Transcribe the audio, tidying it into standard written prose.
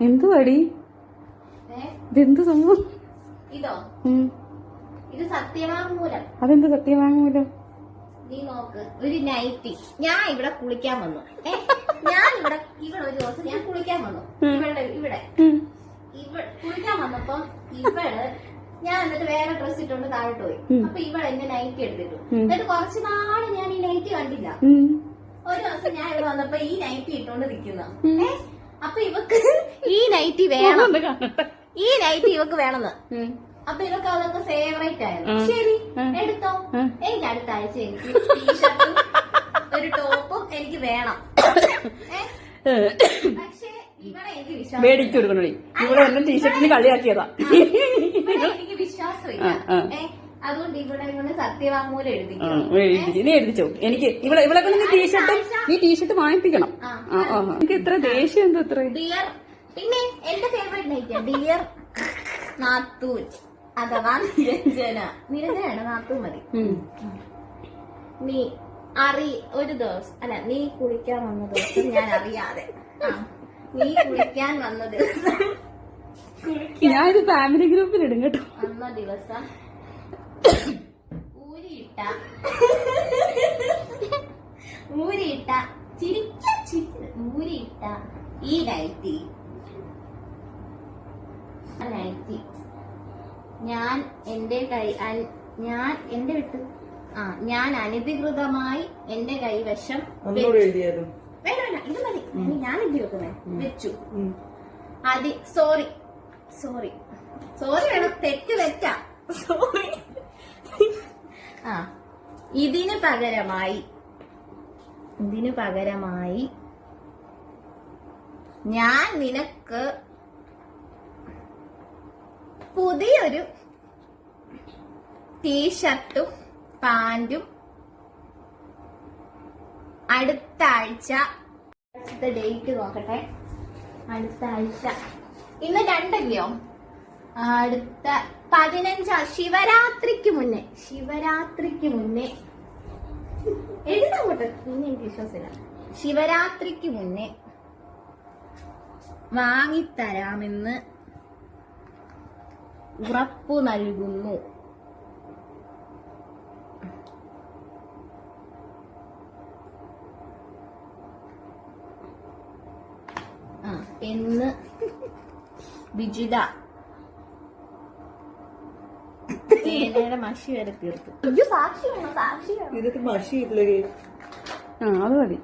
എന്തുവാടി ഇതെന്ത് സംഭവം? ഇതോ? ഇത് സത്യവാങ്മൂലം. അതെന്ത് സത്യവാങ്മൂലം? നീ നോക്ക്, ഒരു നൈറ്റി. ഞാൻ ഇവിടെ കുളിക്കാൻ വന്നു. ഞാൻ ഇവിടെ ഒരു ദിവസം ഞാൻ കുളിക്കാൻ വന്നു. ഇവിടെ കുളിക്കാൻ വന്നപ്പോ ഞാൻ എന്നിട്ട് വേറെ ഡ്രസ് ഇട്ടുകൊണ്ട് താഴോട്ട് പോയി. അപ്പൊ ഇവിടെ എന്റെ നൈറ്റി എടുത്തിട്ടു. എന്നിട്ട് കുറച്ച് നാള് ഞാൻ ഈ നൈറ്റി കണ്ടില്ല. ഒരു ദിവസം ഞാൻ ഇവിടെ വന്നപ്പോ ഈ നൈറ്റി ഇട്ടോണ്ട് നിൽക്കുന്ന. അപ്പൊ ഇവക്ക് ഈ നൈറ്റി വേണം, ഈ നൈറ്റി ഇവക്ക് വേണമെന്ന്. അപ്പൊ ഇവക്ക് അതൊക്കെ ഫേവറേറ്റ് ആയിരുന്നു. ശരി, എടുത്തോ. എനിക്ക് അടുത്ത ആഴ്ച എനിക്ക് ടീഷർട്ടും ഒരു ടോപ്പും എനിക്ക് വേണം. പക്ഷെ ഇവിടെ എനിക്ക് വിശ്വാസം മേടിച്ചു കൊടുക്കണേ. ഇവിടെ എല്ലാം ടീഷർട്ടിന് കളിയാക്കിയതാ. എനിക്ക് വിശ്വാസമില്ല. അതുകൊണ്ട് ഇവിടെ സത്യവാങ്മൂലം എഴുതി. നീ എഴുതിച്ചോ. എനിക്ക് ഇവിടെ നീ ടീഷർട്ട് വാങ്ങിപ്പിക്കണം. എനിക്ക് എത്ര ദേഷ്യം എന്തോ എത്ര. ഡിയർ, പിന്നെ എന്റെ ഫേവറേറ്റ് നൈറ്റ് ഡിയർ നാത്തൂൻ അഥവാ നിരഞ്ജനാണ്. നാത്തൂൻ മതി. നീ ഒരു ദിവസം അല്ല, നീ കുളിക്കാൻ വന്ന ദിവസം ഞാൻ അറിയാതെ, നീ കുളിക്കാൻ വന്ന ദിവസം, ഞാനിത് ഫാമിലി ഗ്രൂപ്പിൽ ഇടും കേട്ടോ. വന്ന ദിവസം ഊരിയിട്ട ഊരിയിട്ട ഈ നൈറ്റി ഞാൻ ഞാൻ അനധികൃതമായി എന്റെ കൈവശം വേണ്ട, ഇത് മതി. ഞാൻ എന്ത് വെക്കുന്നേ വെച്ചു. സോറി വേണം, തെറ്റാ. സോറി. ഇതിന് പകരമായി ഞാൻ നിനക്ക് പുതിയൊരു ടീഷർട്ടും പാന്റും അടുത്ത ആഴ്ച, ഡേറ്റ് നോക്കട്ടെ, അടുത്ത ആഴ്ച ഇന്ന് 2 അടുത്ത 15 ശിവരാത്രിക്ക് മുന്നേ എഴുതാങ്ങോട്ട്. ഇനി എനിക്ക് വിശ്വാസമില്ല. ശിവരാത്രിക്ക് മുന്നേ വാങ്ങിത്തരാമെന്ന് ഉറപ്പു നൽകുന്നു. എന്ന് വിജിത. മഷി വരെ തീർത്തു. സാക്ഷി വേണം, സാക്ഷി വേണം. ഇതൊക്കെ മഷി അത് മതി.